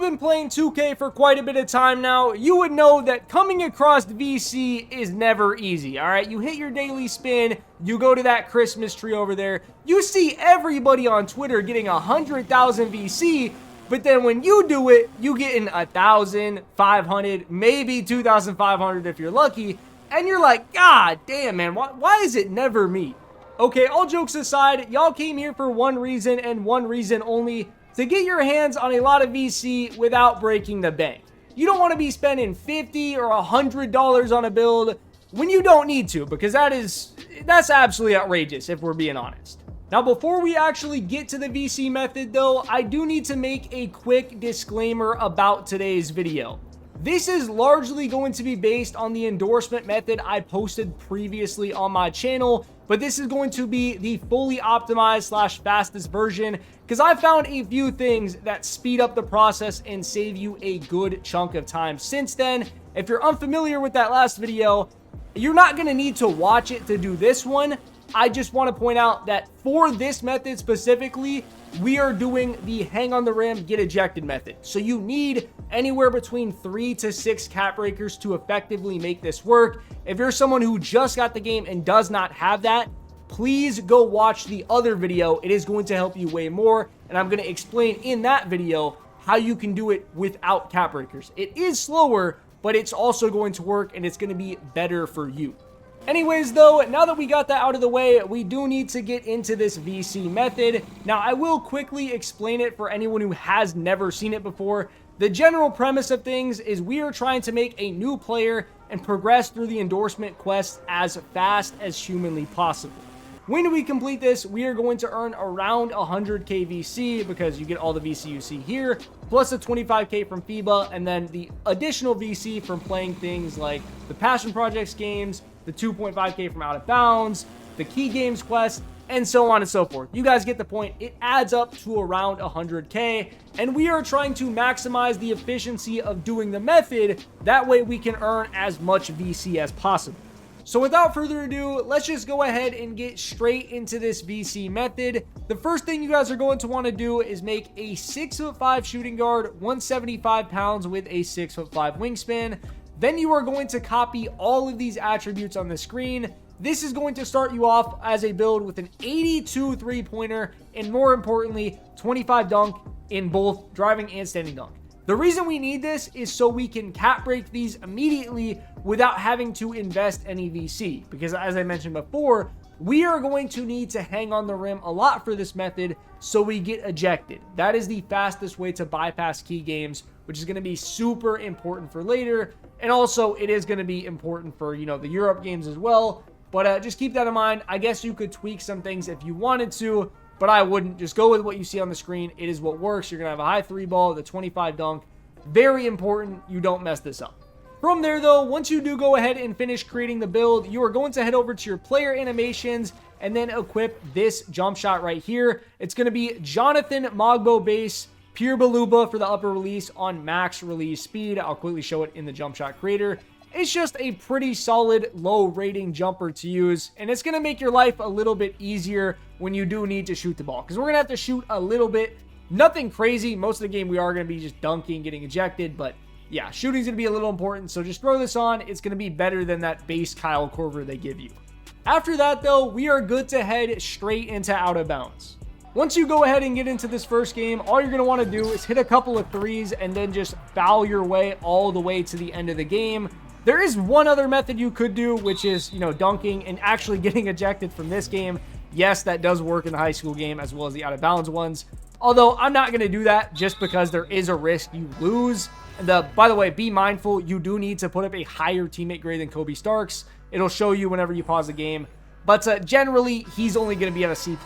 been playing 2K for quite a bit of time now, you would know that coming across VC is never easy, alright? You hit your daily spin, you go to that Christmas tree over there, you see everybody on Twitter getting 100,000 VC, but then when you do it, you get in 1,000, 500, maybe 2,500 if you're lucky, and you're like, God damn, man, why is it never me? Okay, all jokes aside, y'all came here for one reason and one reason only, to get your hands on a lot of VC without breaking the bank. You don't want to be spending $50 or $100 on a build when you don't need to, because that's absolutely outrageous if we're being honest. Now, before we actually get to the VC method though, I do need to make a quick disclaimer about today's video. This is largely going to be based on the endorsement method I posted previously on my channel, but this is going to be the fully optimized / fastest version because I found a few things that speed up the process and save you a good chunk of time since then. If you're unfamiliar with that last video, you're not going to need to watch it to do this one. I just want to point out that for this method specifically, we are doing the hang on the rim, get ejected method. So you need anywhere between 3 to 6 cap breakers to effectively make this work. If you're someone who just got the game and does not have that, please go watch the other video. It is going to help you way more. And I'm going to explain in that video how you can do it without cap breakers. It is slower, but it's also going to work and it's going to be better for you. Anyways though, now that we got that out of the way, we do need to get into this VC method. Now I will quickly explain it for anyone who has never seen it before. The general premise of things is we are trying to make a new player and progress through the endorsement quest as fast as humanly possible. When we complete this, we are going to earn around 100k VC because you get all the VC you see here, plus the 25k from Fiba, and then the additional VC from playing things like the Passion Projects games, the 2.5k from Out of Bounds, the Key Games quest, and so on and so forth. You guys get the point. It adds up to around 100k, and we are trying to maximize the efficiency of doing the method. That way we can earn as much VC as possible. So without further ado, let's just go ahead and get straight into this VC method. The first thing you guys are going to want to do is make a 6'5" shooting guard, 175 pounds with a 6'5" wingspan. Then you are going to copy all of these attributes on the screen. This is going to start you off as a build with an 82 3-pointer and more importantly, 25 dunk in both driving and standing dunk. The reason we need this is so we can cap break these immediately without having to invest any VC. Because as I mentioned before, we are going to need to hang on the rim a lot for this method so we get ejected. That is the fastest way to bypass key games, which is going to be super important for later. And also it is going to be important for, the Europe games as well. But just keep that in mind. I guess you could tweak some things if you wanted to, but I wouldn't. Just go with what you see on the screen. It is what works. You're going to have a high 3 ball, the 25 dunk. Very important you don't mess this up. From there though, once you do go ahead and finish creating the build, you are going to head over to your player animations and then equip this jump shot right here. It's going to be Jonathan Mogbo base, Pure Baluba for the upper release on max release speed. I'll quickly show it in the jump shot creator. It's just a pretty solid low rating jumper to use, and it's going to make your life a little bit easier when you do need to shoot the ball, because we're going to have to shoot a little bit. Nothing crazy. Most of the game we are going to be just dunking, getting ejected, but yeah, shooting's going to be a little important, so just throw this on. It's going to be better than that base Kyle Korver they give you. After that though, we are good to head straight into Out of Bounds. Once you go ahead and get into this first game, all you're going to want to do is hit a couple of threes and then just foul your way all the way to the end of the game. There is one other method you could do, which is, dunking and actually getting ejected from this game. Yes, that does work in the high school game as well as the Out of Bounds ones. Although I'm not going to do that just because there is a risk you lose. And by the way, be mindful, you do need to put up a higher teammate grade than Kobe Starks. It'll show you whenever you pause the game. But generally, he's only going to be at a C+.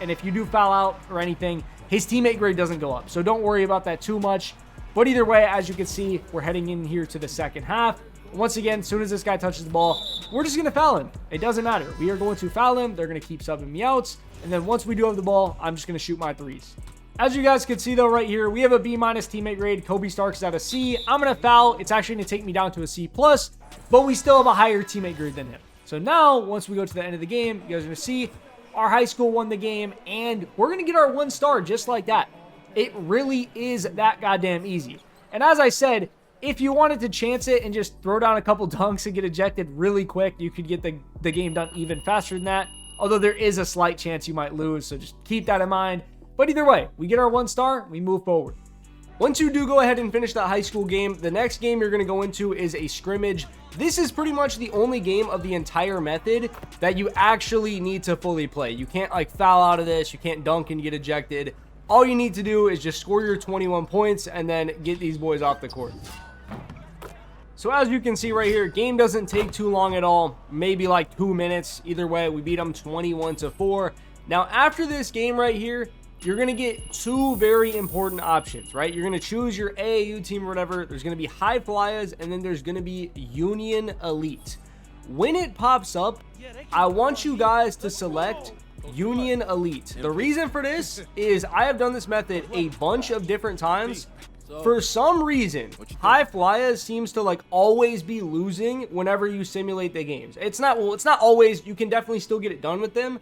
And if you do foul out or anything, his teammate grade doesn't go up. So don't worry about that too much. But either way, as you can see, we're heading in here to the second half. Once again, as soon as this guy touches the ball, we're just going to foul him. It doesn't matter. We are going to foul him. They're going to keep subbing me out. And then once we do have the ball, I'm just going to shoot my threes. As you guys can see though right here, we have a B- teammate grade. Kobe Starks is at a C. I'm going to foul. It's actually going to take me down to a C+, but we still have a higher teammate grade than him. So now, once we go to the end of the game, you guys are going to see our high school won the game, and we're going to get our 1 star just like that. It really is that goddamn easy. And as I said, if you wanted to chance it and just throw down a couple dunks and get ejected really quick, you could get the game done even faster than that. Although there is a slight chance you might lose, so just keep that in mind. But either way, we get our 1 star, we move forward. Once you do go ahead and finish that high school game, the next game you're going to go into is a scrimmage. This is pretty much the only game of the entire method that you actually need to fully play. You can't like foul out of this, you can't dunk and get ejected. All you need to do is just score your 21 points and then get these boys off the court. So as you can see right here, game doesn't take too long at all, maybe like 2 minutes. Either way, we beat them 21-4. Now after this game right here, you're going to get 2 very important options, right? You're going to choose your AAU team or whatever. There's going to be High Flyers, and then there's going to be Union Elite. When it pops up, I want you guys to select Union Elite. The reason for this is I have done this method a bunch of different times. For some reason, High Flyers seems to like always be losing whenever you simulate the games. It's not always. You can definitely still get it done with them.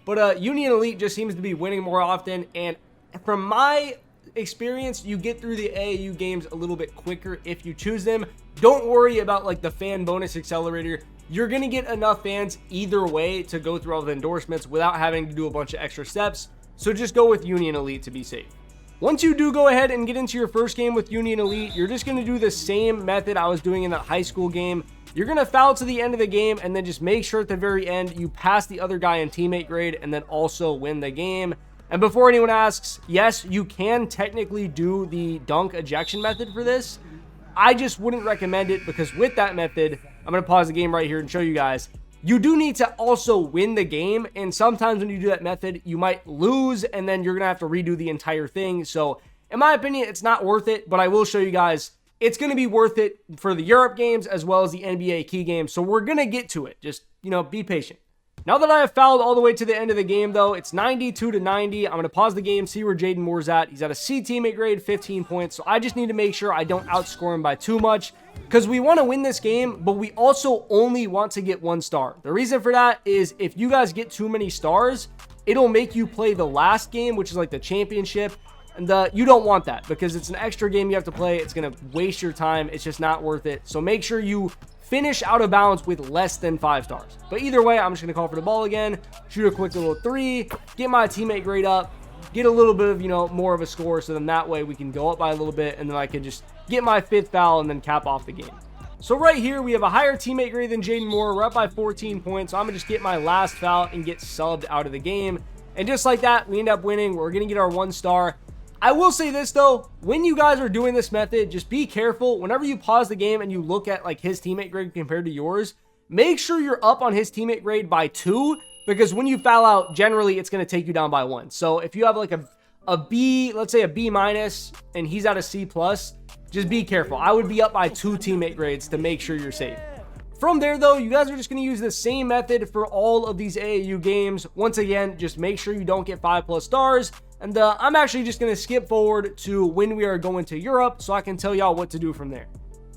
But Union Elite just seems to be winning more often, and from my experience, you get through the AAU games a little bit quicker if you choose them. Don't worry about like the fan bonus accelerator. You're going to get enough fans either way to go through all the endorsements without having to do a bunch of extra steps. So just go with Union Elite to be safe. Once you do go ahead and get into your first game with Union Elite, you're just going to do the same method I was doing in that high school game. You're going to foul to the end of the game and then just make sure at the very end you pass the other guy in teammate grade and then also win the game. And before anyone asks, yes, you can technically do the dunk ejection method for this. I just wouldn't recommend it because with that method, I'm going to pause the game right here and show you guys. You do need to also win the game, and sometimes when you do that method, you might lose and then you're going to have to redo the entire thing. So in my opinion, it's not worth it, but I will show you guys it's going to be worth it for the Europe games as well as the NBA key games. So we're going to get to it. Just, be patient. Now that I have fouled all the way to the end of the game, though, it's 92-90. I'm going to pause the game, see where Jaden Moore's at. He's at a C teammate grade, 15 points. So I just need to make sure I don't outscore him by too much because we want to win this game, but we also only want to get 1 star. The reason for that is if you guys get too many stars, it'll make you play the last game, which is like the championship. And you don't want that because it's an extra game you have to play. It's going to waste your time. It's just not worth it. So make sure you finish out of bounds with less than 5 stars. But either way, I'm just going to call for the ball again, shoot a quick little 3, get my teammate grade up, get a little bit of, more of a score. So then that way we can go up by a little bit and then I can just get my 5th foul and then cap off the game. So right here, we have a higher teammate grade than Jaden Moore. We're up by 14 points. So I'm going to just get my last foul and get subbed out of the game. And just like that, we end up winning. We're going to get our 1 star. I will say this though, when you guys are doing this method, just be careful. Whenever you pause the game and you look at like his teammate grade compared to yours, make sure you're up on his teammate grade by 2 because when you foul out, generally it's going to take you down by 1. So if you have like a B, let's say a B minus, and he's at a C plus, just be careful. I would be up by 2 teammate grades to make sure you're safe. From there though, you guys are just going to use the same method for all of these AAU games. Once again, just make sure you don't get 5+ stars. And I'm actually just going to skip forward to when we are going to Europe so I can tell y'all what to do from there.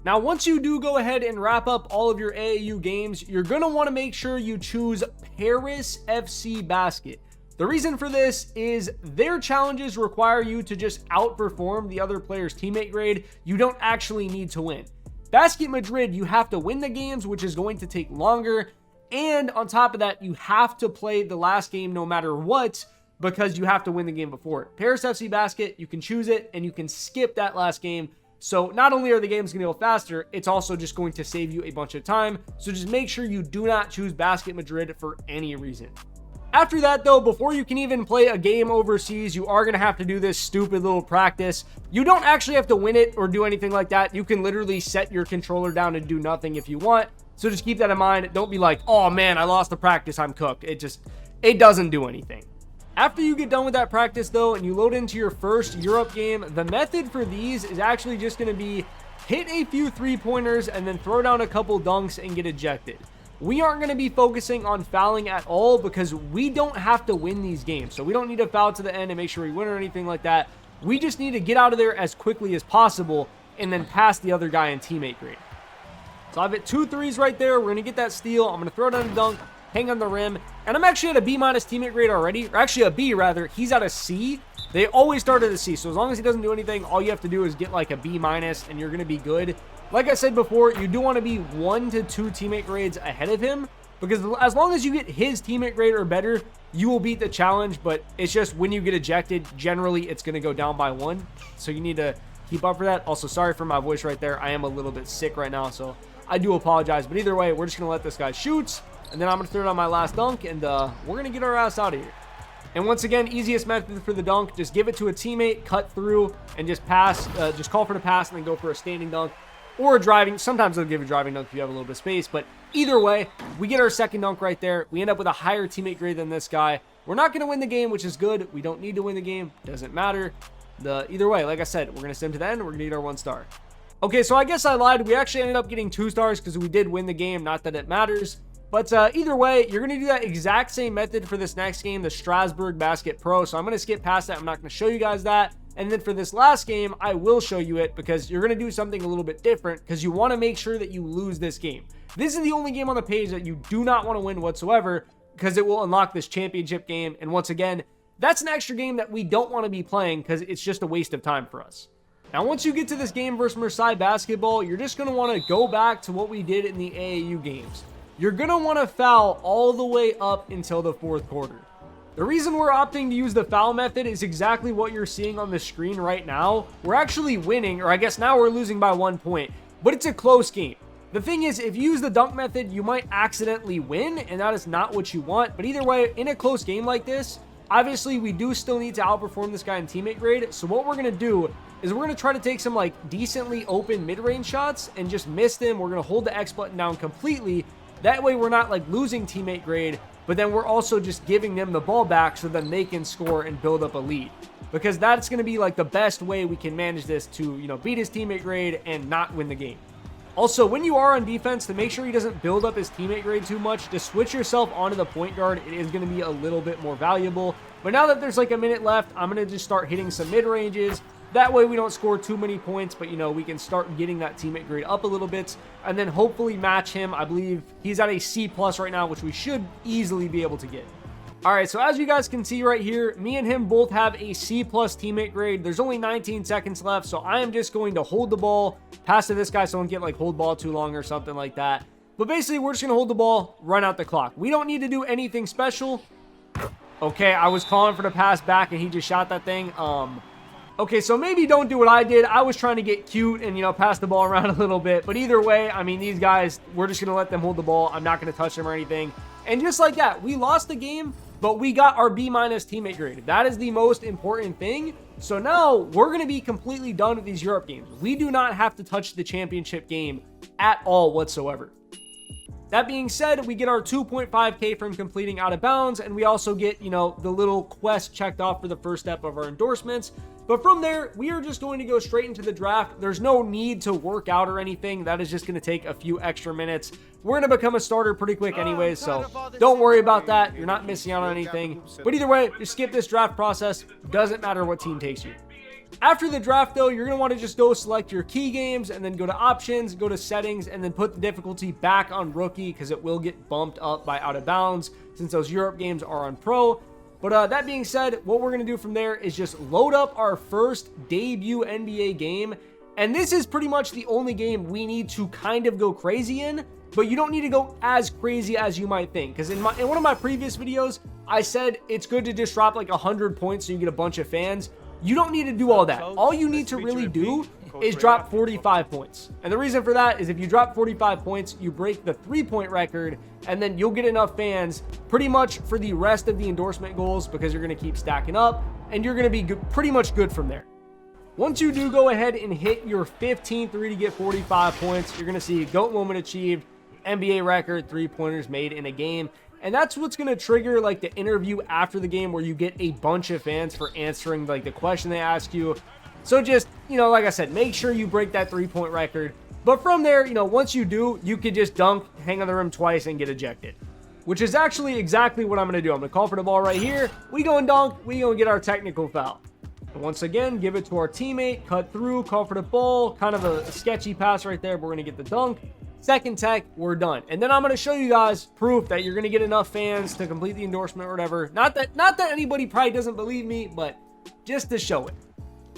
Now, once you do go ahead and wrap up all of your AAU games, you're going to want to make sure you choose Paris FC Basket. The reason for this is their challenges require you to just outperform the other player's teammate grade. You don't actually need to win. Basket Madrid, you have to win the games, which is going to take longer. And on top of that, you have to play the last game no matter what, because you have to win the game before it. Paris FC Basket, you can choose it and you can skip that last game. So not only are the games going to go faster, it's also just going to save you a bunch of time. So just make sure you do not choose Basket Madrid for any reason. After that though, before you can even play a game overseas, you are going to have to do this stupid little practice. You don't actually have to win it or do anything like that. You can literally set your controller down and do nothing if you want. So just keep that in mind. Don't be like, oh man, I lost the practice, I'm cooked. It doesn't do anything. After you get done with that practice though, and you load into your first Europe game, the method for these is actually just going to be hit a few 3-pointers and then throw down a couple dunks and get ejected. We aren't going to be focusing on fouling at all because we don't have to win these games. So we don't need to foul to the end and make sure we win or anything like that. We just need to get out of there as quickly as possible and then pass the other guy in teammate grade. So I've hit 2 threes right there. We're going to get that steal. I'm going to throw down a dunk, hang on the rim. And I'm actually at a B- teammate grade already, or actually a B rather. He's at a C. They always start at a C, so as long as he doesn't do anything, all you have to do is get like a B- and you're going to be good. Like I said before, you do want to be 1 to 2 teammate grades ahead of him, because as long as you get his teammate grade or better, you will beat the challenge. But it's just when you get ejected, generally it's going to go down by 1, so you need to keep up for that. Also, sorry for my voice right there. I am a little bit sick right now, so I do apologize. But either way, we're just going to let this guy shoot, and then I'm going to throw it on my last dunk, and we're going to get our ass out of here. And once again, easiest method for the dunk, just give it to a teammate, cut through, and just pass. Just call for the pass and then go for a standing dunk or a driving. Sometimes they'll give a driving dunk if you have a little bit of space, but either way, we get our second dunk right there. We end up with a higher teammate grade than this guy. We're not going to win the game, which is good. We don't need to win the game. Doesn't matter. Either way, like I said, we're going to sim to the end. We're going to get our 1 star. Okay, so I guess I lied. We actually ended up getting 2 stars because we did win the game. Not that it matters. But either way, you're going to do that exact same method for this next game, the Strasbourg Basket Pro. So I'm going to skip past that. I'm not going to show you guys that. And then for this last game, I will show you it because you're going to do something a little bit different because you want to make sure that you lose this game. This is the only game on the page that you do not want to win whatsoever because it will unlock this championship game. And once again, that's an extra game that we don't want to be playing because it's just a waste of time for us. Now, once you get to this game versus Marseille Basketball, you're just going to want to go back to what we did in the AAU games. You're going to want to foul all the way up until the 4th quarter. The reason we're opting to use the foul method is exactly what you're seeing on the screen right now. We're actually winning, or I guess now we're losing by 1 point, but it's a close game. The thing is, if you use the dunk method, you might accidentally win, and that is not what you want. But either way, in a close game like this, obviously we do still need to outperform this guy in teammate grade. So what we're going to do is we're going to try to take some like decently open mid-range shots and just miss them. We're going to hold the X button down completely. That way we're not like losing teammate grade, but then we're also just giving them the ball back so then they can score and build up a lead. Because that's going to be like the best way we can manage this to, beat his teammate grade and not win the game. Also, when you are on defense, to make sure he doesn't build up his teammate grade too much, just switch yourself onto the point guard. It is going to be a little bit more valuable. But now that there's like a minute left, I'm going to just start hitting some mid-ranges. That way we don't score too many points, but we can start getting that teammate grade up a little bit and then hopefully match him. I believe he's at a C+ right now, which we should easily be able to get. All right, so as you guys can see right here, me and him both have a C+ teammate grade. There's only 19 seconds left, so I am just going to hold the ball, pass to this guy so I don't get like hold ball too long or something like that. But basically, we're just going to hold the ball, run out the clock. We don't need to do anything special. Okay, I was calling for the pass back and he just shot that thing. Okay, so maybe don't do what I did. I was trying to get cute and, pass the ball around a little bit. But either way, I mean, these guys, we're just going to let them hold the ball. I'm not going to touch them or anything. And just like that, we lost the game, but we got our B- teammate grade. That is the most important thing. So now we're going to be completely done with these Europe games. We do not have to touch the championship game at all whatsoever. That being said, we get our 2.5K from completing out of bounds, and we also get, the little quest checked off for the first step of our endorsements. But from there, we are just going to go straight into the draft. There's no need to work out or anything. That is just going to take a few extra minutes. We're going to become a starter pretty quick anyways, so don't worry about that. You're not missing out on anything. But either way, just skip this draft process. Doesn't matter what team takes you. After the draft, though, you're going to want to just go select your key games and then go to options, go to settings, and then put the difficulty back on rookie because it will get bumped up by out of bounds since those Europe games are on pro. But that being said, what we're going to do from there is just load up our first debut NBA game. And this is pretty much the only game we need to kind of go crazy in. But you don't need to go as crazy as you might think. Because in one of my previous videos, I said it's good to just drop like 100 points so you get a bunch of fans. You don't need to do all that. All you need to really do is drop 45 points. And the reason for that is if you drop 45 points, you break the 3-point record, and then you'll get enough fans pretty much for the rest of the endorsement goals because you're going to keep stacking up, and you're going to be pretty much good from there. Once you do go ahead and hit your 15 3 to get 45 points, you're going to see GOAT moment achieved, NBA record, 3-pointers made in a game. And that's what's going to trigger like the interview after the game where you get a bunch of fans for answering like the question they ask you. So just, like I said, make sure you break that 3-point record. But from there, once you do, you could just dunk, hang on the rim twice, and get ejected. Which is actually exactly what I'm going to do. I'm going to call for the ball right here. We go and dunk. We go and get our technical foul. And once again, give it to our teammate, cut through, call for the ball. Kind of a sketchy pass right there, but we're going to get the dunk. second tech, we're done. And then I'm going to show you guys proof that you're going to get enough fans to complete the endorsement or whatever. Not that anybody probably doesn't believe me, but just to show it.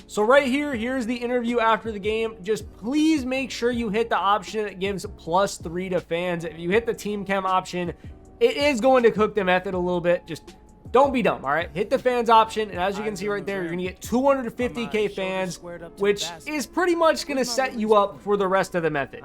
So right here, here's the interview after the game. Just please make sure you hit the option that gives +3 to fans. If you hit the team chem option, it is going to cook the method a little bit. Just don't be dumb, all right? Hit the fans option, and as you can see right there, you're going to get 250K fans, which is pretty much going to set you up for the rest of the method.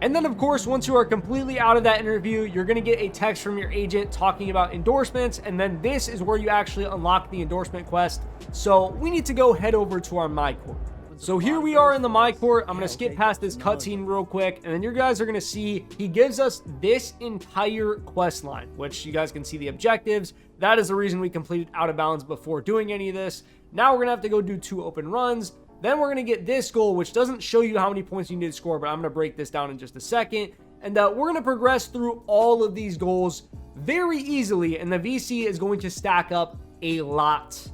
And then, of course, once you are completely out of that interview, you're going to get a text from your agent talking about endorsements, and then this is where you actually unlock the endorsement quest. So we need to go head over to our My Court. So here we are in the My Court. I'm going to skip past this cutscene real quick, and then you guys are going to see he gives us this entire quest line, which you guys can see the objectives. That is the reason we completed Out of Bounds before doing any of this. Now we're going to have to go do 2 open runs. Then we're going to get this goal, which doesn't show you how many points you need to score, but I'm going to break this down in just a second. And we're going to progress through all of these goals very easily, and the VC is going to stack up a lot.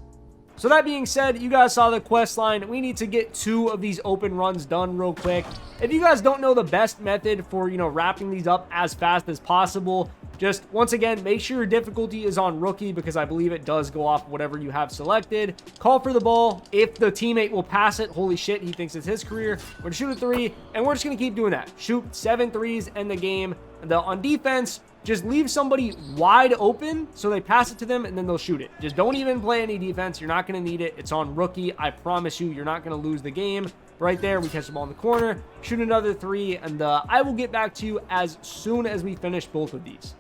So that being said, you guys saw the quest line. We need to get 2 of these open runs done real quick. If you guys don't know the best method for, wrapping these up as fast as possible, just once again, make sure your difficulty is on rookie because I believe it does go off whatever you have selected. Call for the ball. If the teammate will pass it, holy shit, he thinks it's his career. We're gonna shoot a 3, and we're just gonna keep doing that. Shoot 7 threes in the game. And on defense, just leave somebody wide open so they pass it to them and then they'll shoot it. Just don't even play any defense. You're not going to need it. It's on rookie. I promise you, you're not going to lose the game. Right there, we catch the ball in the corner, shoot another 3, and I will get back to you as soon as we finish both of these.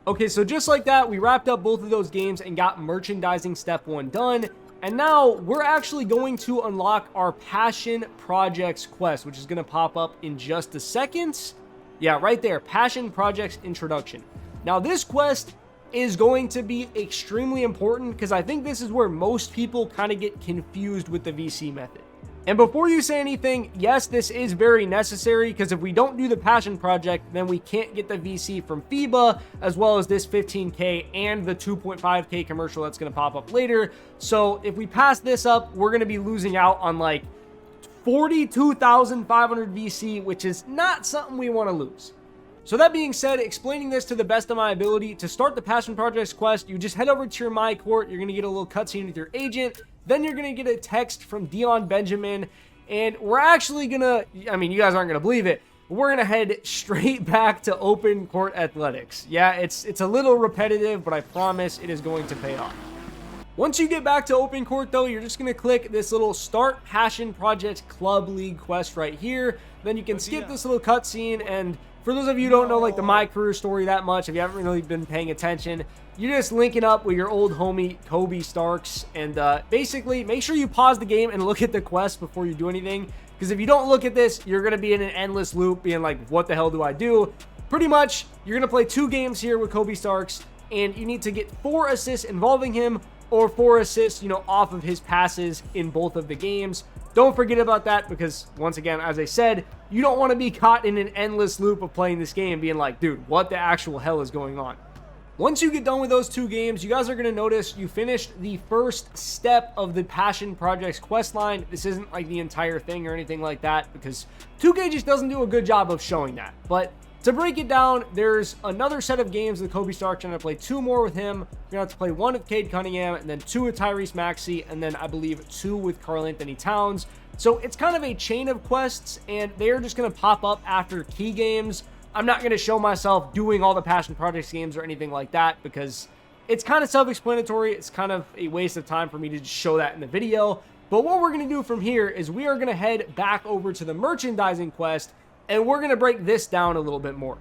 Okay, so just like that, we wrapped up both of those games and got merchandising step 1 done. And now we're actually going to unlock our Passion Projects quest, which is going to pop up in just a second. Yeah, right there, Passion Projects Introduction. Now, this quest is going to be extremely important because I think this is where most people kind of get confused with the VC method. And before you say anything, yes, this is very necessary because if we don't do the Passion Project, then we can't get the VC from Fiba, as well as this 15K and the 2.5K commercial that's going to pop up later. So if we pass this up, we're going to be losing out on like 42,500 VC, which is not something we want to lose. So that being said, explaining this to the best of my ability, to start the Passion Projects quest, you just head over to your My Court. You're going to get a little cutscene with your agent. Then you're going to get a text from Dion Benjamin. And we're actually going to, you guys aren't going to believe it, but we're going to head straight back to open court athletics. Yeah, it's a little repetitive, but I promise it is going to pay off. Once you get back to open court, though, you're just going to click this little Start Passion Projects Club League quest right here. Then you can skip this little cutscene, and for those of you who don't know like the My Career story that much, if you haven't really been paying attention, you're just linking up with your old homie Kobe Starks, and basically make sure you pause the game and look at the quest before you do anything, because if you don't look at this, you're going to be in an endless loop being like, what the hell do I do? Pretty much, you're going to play 2 games here with Kobe Starks, and you need to get 4 assists involving him, or 4 assists, off of his passes in both of the games. Don't forget about that because, once again, as I said, you don't want to be caught in an endless loop of playing this game being like, dude, what the actual hell is going on? Once you get done with those 2 games, you guys are going to notice you finished the first step of the Passion Projects quest line. This isn't like the entire thing or anything like that because 2K just doesn't do a good job of showing that. But to break it down, there's another set of games with Kobe Starks. I'm going to play 2 more with him. You're going to have to play 1 with Cade Cunningham, and then 2 with Tyrese Maxey, and then I believe 2 with Karl Anthony Towns. So it's kind of a chain of quests, and they're just going to pop up after key games. I'm not going to show myself doing all the Passion Projects games or anything like that because it's kind of self-explanatory. It's kind of a waste of time for me to just show that in the video. But what we're going to do from here is we are going to head back over to the merchandising quest, and we're going to break this down a little bit more.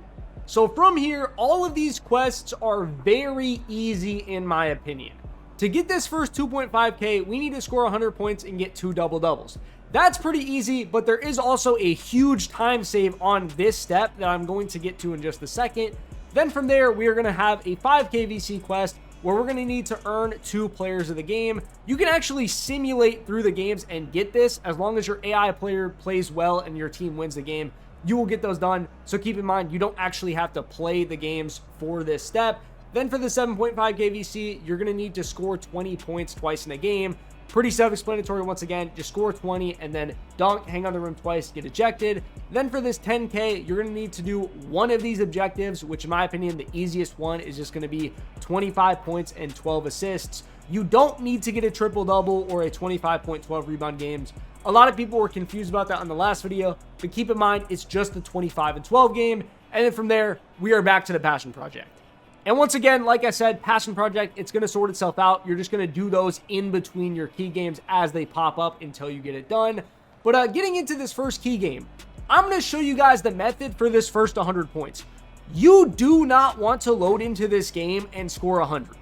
So from here, all of these quests are very easy in my opinion. To get this first 2.5K, we need to score 100 points and get 2 double-doubles. That's pretty easy, but there is also a huge time save on this step that I'm going to get to in just a second. Then from there, we are going to have a 5K VC quest where we're going to need to earn 2 players of the game. You can actually simulate through the games and get this as long as your AI player plays well and your team wins the game. You will get those done. So keep in mind, you don't actually have to play the games for this step. Then for the 7.5K VC, you're going to need to score 20 points twice in a game. Pretty self-explanatory once again, just score 20 and then dunk, hang on the rim twice, get ejected. Then for this 10K, you're going to need to do one of these objectives, which in my opinion, the easiest one is just going to be 25 points and 12 assists. You don't need to get a triple-double or a 25.12 rebound games. A lot of people were confused about that on the last video, but keep in mind, it's just the 25 and 12 game. And then from there, we are back to the passion project. And once again, like I said, passion project, it's going to sort itself out. You're just going to do those in between your key games as they pop up until you get it done. But getting into this first key game, I'm going to show you guys the method for this first 100 points. You do not want to load into this game and score 100.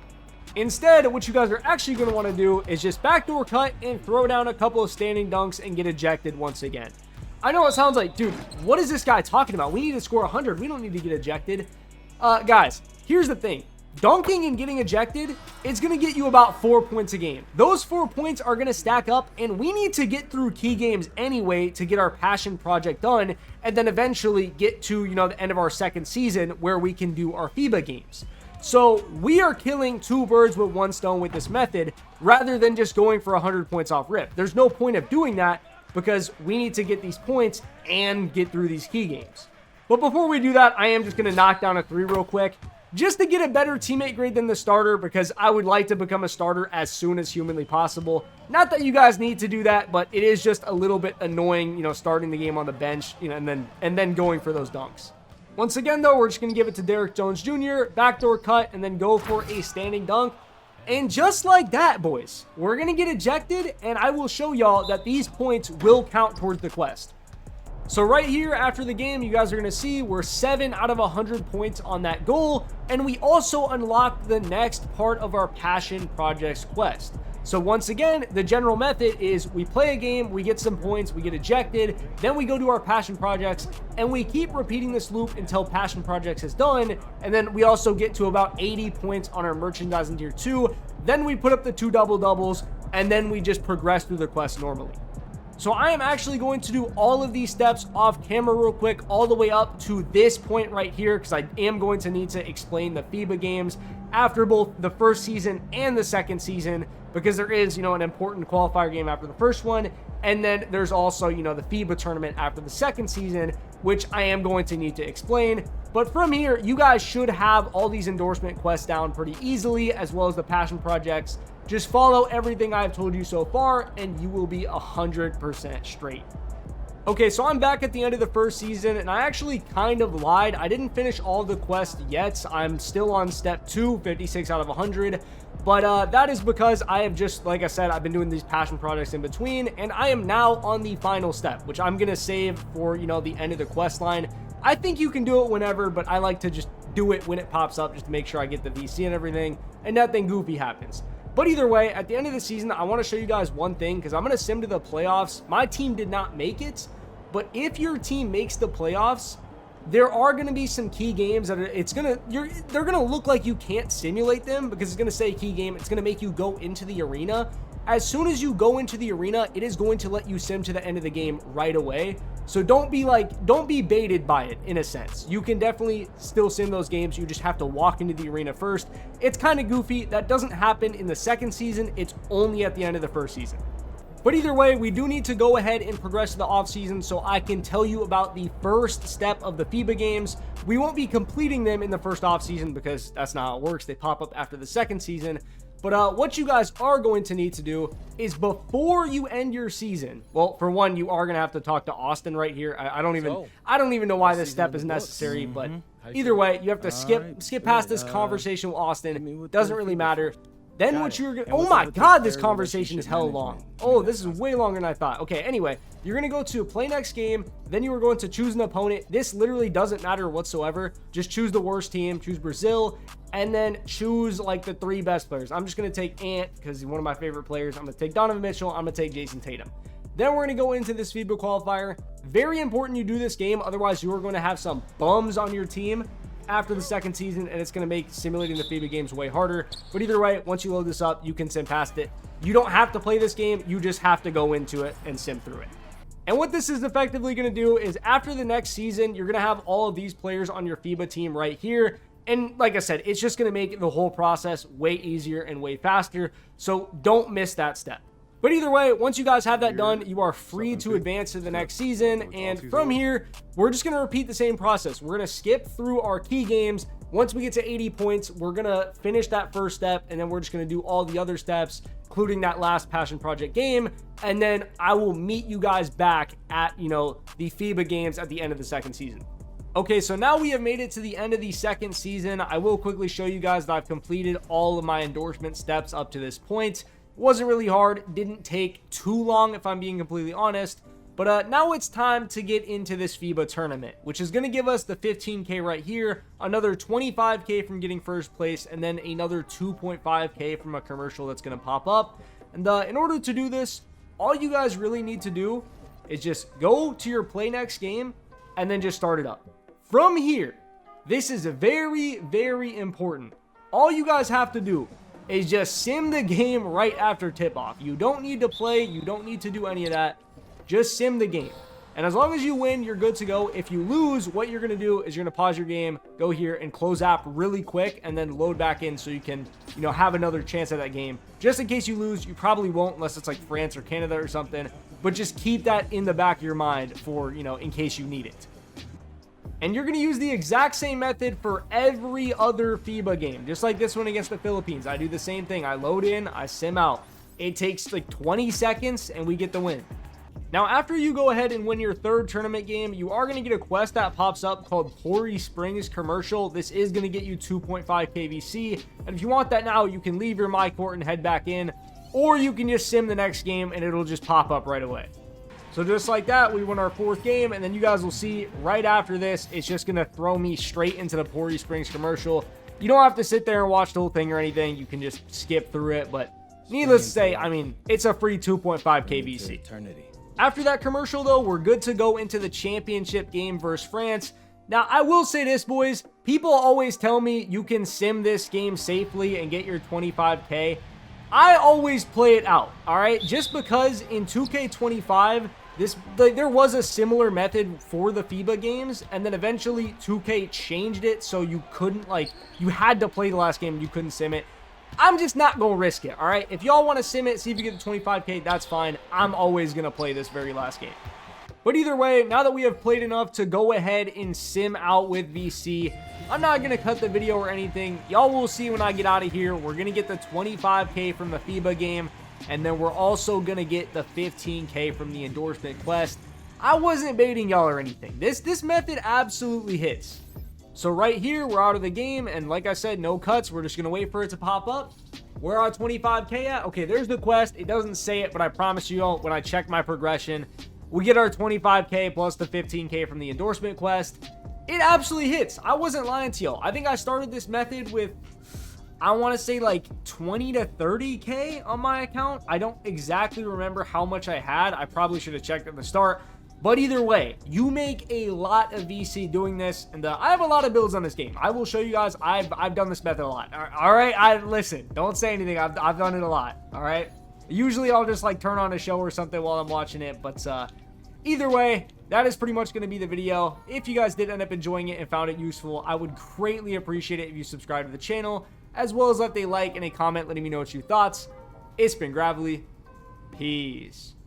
Instead, what you guys are actually going to want to do is just backdoor cut and throw down a couple of standing dunks and get ejected once again. I know it sounds like, dude, what is this guy talking about? We need to score 100. We don't need to get ejected. Guys, here's the thing. Dunking and getting ejected, it's going to get you about 4 points a game. Those 4 points are going to stack up, and we need to get through key games anyway to get our passion project done, and then eventually get to, the end of our second season where we can do our Fiba games. So we are killing 2 birds with 1 stone with this method rather than just going for 100 points off rip. There's no point of doing that because we need to get these points and get through these key games. But before we do that, I am just going to knock down a 3 real quick just to get a better teammate grade than the starter because I would like to become a starter as soon as humanly possible. Not that you guys need to do that, but it is just a little bit annoying, starting the game on the bench, and then going for those dunks. Once again, though, we're just going to give it to Derrick Jones Jr., backdoor cut, and then go for a standing dunk. And just like that, boys, we're going to get ejected, and I will show y'all that these points will count towards the quest. So right here after the game, you guys are going to see we're 7 out of 100 points on that goal, and we also unlocked the next part of our passion projects quest. So once again, the general method is we play a game, we get some points, we get ejected, then we go to our passion projects, and we keep repeating this loop until passion projects is done, and then we also get to about 80 points on our merchandising tier 2, then we put up the 2 double-doubles, and then we just progress through the quest normally. So I am actually going to do all of these steps off camera real quick, all the way up to this point right here, because I am going to need to explain the Fiba games after both the first season and the second season, because there is, an important qualifier game after the first one, and then there's also, the Fiba tournament after the second season, which I am going to need to explain. But from here, you guys should have all these endorsement quests down pretty easily, as well as the passion projects. Just follow everything I've told you so far, and you will be 100% straight. Okay, so I'm back at the end of the first season, and I actually kind of lied. I didn't finish all the quests yet. I'm still on step 2, 56 out of 100. But that is because I have just, like I said, I've been doing these passion projects in between, and I am now on the final step, which I'm going to save for, the end of the quest line. I think you can do it whenever, but I like to just do it when it pops up just to make sure I get the VC and everything, and nothing goofy happens. But either way, at the end of the season, I want to show you guys one thing, because I'm going to sim to the playoffs. My team did not make it, but if your team makes the playoffs, there are going to be some key games that they're going to look like you can't simulate them, because it's going to say key game. It's going to make you go into the arena. As soon as you go into the arena, it is going to let you sim to the end of the game right away. So don't be baited by it, in a sense. You can definitely still sim those games. You just have to walk into the arena first. It's kind of goofy. That doesn't happen in the second season. It's only at the end of the first season. But either way, we do need to go ahead and progress to the off season so I can tell you about the first step of the Fiba games. We won't be completing them in the first off season because that's not how it works. They pop up after the second season. But what you guys are going to need to do is before you end your season, well, for one, you are going to have to talk to Austin right here. I don't even know why this step is necessary, but either way, you have to skip past this conversation with Austin. Doesn't really matter. Then what you're going to... Oh my god, this conversation is hella long. Oh, this is way longer than I thought. Okay, anyway, you're going to go to play next game. Then you are going to choose an opponent. This literally doesn't matter whatsoever. Just choose the worst team. Choose Brazil. And then choose like the 3 best players. I'm just going to take Ant because he's one of my favorite players. I'm going to take Donovan Mitchell. I'm going to take Jason Tatum. Then we're going to go into this FIBA qualifier. Very important you do this game. Otherwise, you are going to have some bums on your team after the second season, and it's going to make simulating the FIBA games way harder. But either way, once you load this up, you can sim past it. You don't have to play this game. You just have to go into it and sim through it. And what this is effectively going to do is after the next season, you're going to have all of these players on your FIBA team right here. And like I said, it's just going to make the whole process way easier and way faster. So don't miss that step. But either way, once you guys have that done, you are free to advance to the next season. And from here, we're just going to repeat the same process. We're going to skip through our key games. Once we get to 80 points, we're going to finish that first step, and then we're just going to do all the other steps, including that last passion project game. And then I will meet you guys back at, the FIBA games at the end of the second season. Okay, so now we have made it to the end of the second season. I will quickly show you guys that I've completed all of my endorsement steps up to this point. Wasn't really hard, didn't take too long if I'm being completely honest, but now it's time to get into this FIBA tournament, which is going to give us the 15K right here, another 25K from getting first place, and then another 2.5K from a commercial that's going to pop up. And in order to do this, all you guys really need to do is just go to your play next game and then just start it up. From here, this is very, very important. All you guys have to do is just sim the game right after tip-off. You don't need to play. You don't need to do any of that. Just sim the game. And as long as you win, you're good to go. If you lose, what you're going to do is you're going to pause your game, go here, and close app really quick, and then load back in so you can, have another chance at that game. Just in case you lose, you probably won't unless it's like France or Canada or something. But just keep that in the back of your mind for, in case you need it. And you're going to use the exact same method for every other FIBA game. Just like this one against the Philippines. I do the same thing. I load in, I sim out. It takes like 20 seconds and we get the win. Now, after you go ahead and win your third tournament game, you are going to get a quest that pops up called Pori Springs Commercial. This is going to get you 2.5 KVC. And if you want that now, you can leave your my court and head back in. Or you can just sim the next game and it'll just pop up right away. So just like that, we won our fourth game, and then you guys will see right after this, it's just going to throw me straight into the Pori Springs commercial. You don't have to sit there and watch the whole thing or anything. You can just skip through it, but needless to say, it's a free 2.5 KVC. After that commercial, though, we're good to go into the championship game versus France. Now, I will say this, boys. People always tell me you can sim this game safely and get your 25K. I always play it out, all right? Just because in 2K25, there was a similar method for the FIBA games, and then eventually 2K changed it so you couldn't, you had to play the last game and you couldn't sim it. I'm just not going to risk it, all right? If y'all want to sim it, see if you get the 25K, that's fine. I'm always going to play this very last game. But either way, now that we have played enough to go ahead and sim out with VC, I'm not going to cut the video or anything. Y'all will see when I get out of here. We're going to get the 25K from the FIBA game, and then we're also going to get the 15K from the endorsement quest. I wasn't baiting y'all or anything. This method absolutely hits. So right here, we're out of the game, and like I said, no cuts. We're just going to wait for it to pop up. Where our 25K at? Okay, there's the quest. It doesn't say it, but I promise you all, when I check my progression, we get our 25K plus the 15K from the endorsement quest. It absolutely hits. I wasn't lying to y'all. I think I started this method with, I want to say like 20 to 30K on my account. I don't exactly remember how much I had. I probably should have checked at the start. But either way, you make a lot of VC doing this, and I have a lot of builds on this game. I will show you guys. I've done this method a lot. All right, listen. Don't say anything. I've done it a lot. All right. Usually I'll just turn on a show or something while I'm watching it, but either way, that is pretty much going to be the video. If you guys did end up enjoying it and found it useful, I would greatly appreciate it if you subscribe to the channel, as well as left a like and a comment letting me know what you thoughts. It's been Gravely. Peace.